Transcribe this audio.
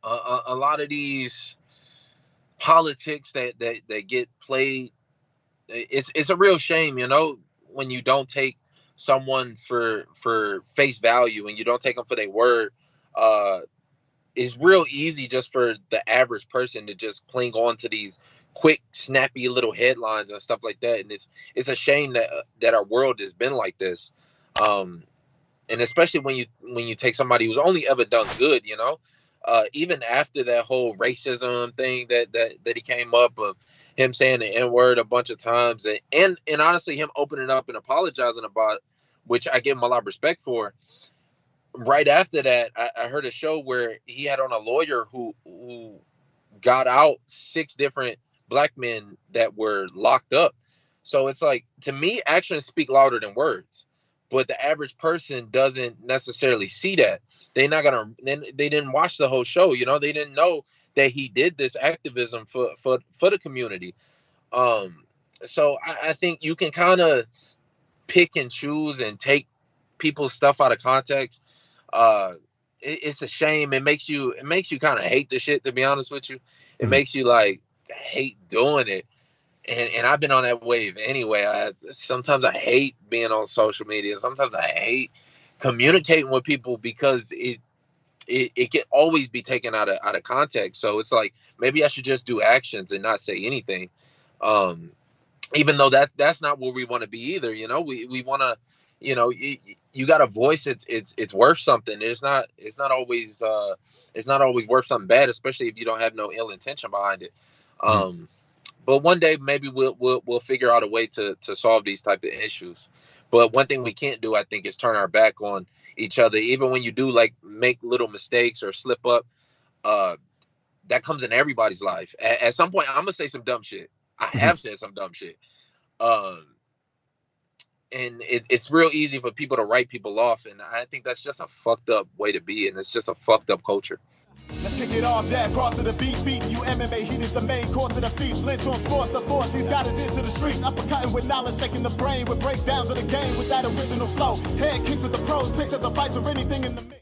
A lot of these politics that get played, it's a real shame, when you don't take someone for face value and you don't take them for their word. uh it's real easy just for the average person to just cling on to these quick, snappy little headlines and stuff like that. And it's a shame that our world has been like this. Um, and especially when you take somebody who's only ever done good, even after that whole racism thing that he came up of, him saying the N word a bunch of times, and honestly him opening up and apologizing about, which I give him a lot of respect for. Right after that, I heard a show where he had on a lawyer who got out six different black men that were locked up. So it's like, to me, actions speak louder than words. But the average person doesn't necessarily see that. They're not gonna. They didn't watch the whole show. They didn't know that he did this activism for the community. Um, so I think you can kind of pick and choose and take people's stuff out of context. uh it's a shame. It makes you kind of hate the shit, to be honest with you. It Mhm. makes you like hate doing it. And I've been on that wave anyway. Sometimes I hate being on social media. Sometimes I hate communicating with people because it can always be taken out of context. So it's like, maybe I should just do actions and not say anything. um Even though that's not where we want to be either. We want to, you got a voice. It's worth something. It's not always worth something bad, especially if you don't have no ill intention behind it. Mhm. But one day maybe we'll figure out a way to solve these type of issues. But one thing we can't do, I think, is turn our back on each other, even when you do like make little mistakes or slip up. uh that comes in everybody's life. At some point, I'm gonna say some dumb shit. I Mhm. have said some dumb shit. um and it's real easy for people to write people off, and I think that's just a fucked up way to be, and it's just a fucked up culture. Let's kick it off, jab, cross to the beat, beating you MMA, heat is the main course of the feast. Lynch on sports, the force, he's got his ears to the streets. Uppercutting with knowledge, shaking the brain with breakdowns of the game with that original flow. Head kicks with the pros, picks up the fights or anything in the mix.